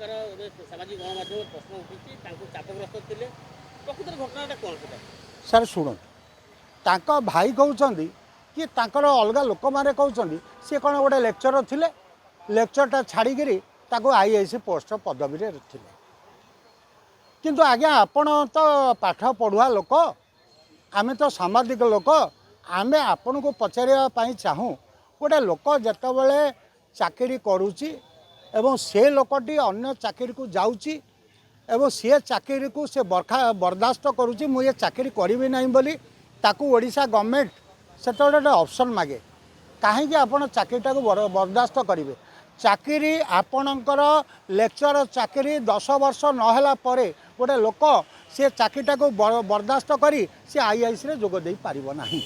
प्रकार सामाजिक गणमाध्यम प्रश्न उठी चापग्रस्त थे प्रकृत घटना कौन से सर शुणु तांको भाई कहते कि तांकर अलग लोक मैंने कहते सी कौन गोटे लेक्चर थे लेक्चरटा छाड़ी आईआईसी पोस्ट पदवी थे किंतु आज्ञा आपण तो पाठ पढ़ुआ लोक आमे तो सामाजिक लोक आमे आपण को पचारे चाहूँ गोटे लोक जितेबले चाकरी करुच्ची एवं से लोकटी अन्य चाकरी को जाऊँगी एवं सी चाकरी को से बर्दाश्त करुच्ची मुझे चाकरी करी ना बोली ताकू ओडिशा गवर्नमेंट से गोटे ऑप्शन मागे कहीं आपण चाकरीटा को बर्दाश्त करेंगे चाकरी आपणकर लेक्चर चाकरी 10 वर्ष नहला परे गोटे लोक से चाकरीटा को बर्दाश्त करी से आईआईसी रे जोग दे पारिबो नाही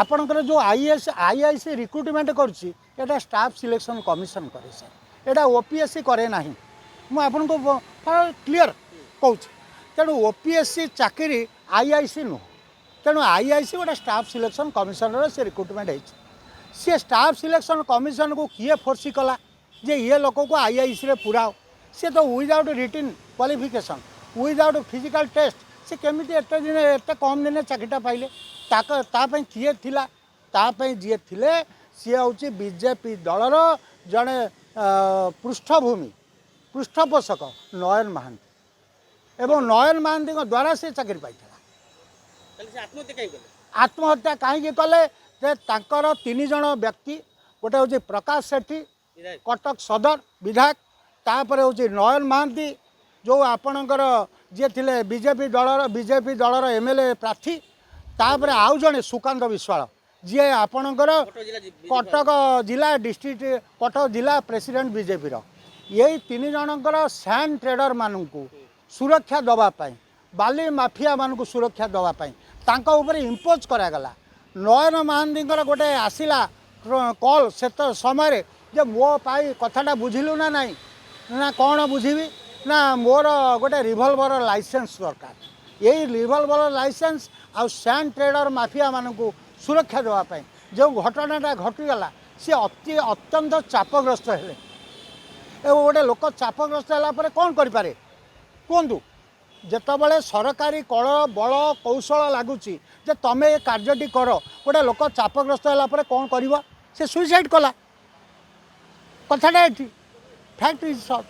आपणकर जो आईआईसी रिक्रुटमेंट करुच्ची एटा स्टाफ सिलेक्शन कमिशन करे सर एटा ओपीएससी करे नाही मु आपन को क्लियर कहूँ तेणु ओपीएससी चाकरी आईआईसी नुह तेणु आईआईसी गोटे स्टाफ सिलेक्शन कमिशन से रिक्रुटमेंट होती सी स्टाफ सिलेक्शन कमिशन को किए फोर्सी कला जे ये लोक को आईआईसी रे पुराओ सी तो without written qualification without physical test से केमिति एते दिन एते कम दिन चाकरीटा पाइले तापई किए थिला तापई जे थिले सी हूँ बीजेपी दलर जड़े पृष्ठपोषक नयन महांती एवं नयन महांती द्वारा से चाकरी पाई आत्महत्या कहीं कले तांकर 3 जन व्यक्ति गोटे हूँ प्रकाश सेठी कटक सदर विधायक तापर हूँ नयन महांती जो आपणकर जी थे बीजेपी दलर एमएलए प्रार्थी तापर आउ जड़े सुकांत विश्वाल जी आपणकर कटक जिला डिस्ट्रिक्ट कटक जिला प्रेसिडेंट बीजेपी यही 3 जनकर सैंड ट्रेडर मानू सुरक्षा दवापाई बाली माफिया मानू सुरक्षा दवापाई तांको ऊपर इम्पोज करागला नयन महांती गोटे आसला कल से समय जे मो पाई कथाटा बुझिलु ना नहीं ना कौन बुझीबी ना मोर गोटे रिवल्वर लाइसेंस दरकार यही रिवल्वर लाइसेंस आ सैंड ट्रेडर माफिया मानू सुरक्षा देवाई जो घटनाटा घटीगला सी अत्यंत चापग्रस्त हेले एवं गोटे लोक चापग्रस्त है कौन करें कहतु जितेबाला सरकारी कल बल कौशल लगुच तुम ये कार्यटी कर गोटे लोक चापग्रस्त है कौन कर से सुइसाइड कला कथाटा ये फैक्ट इज सट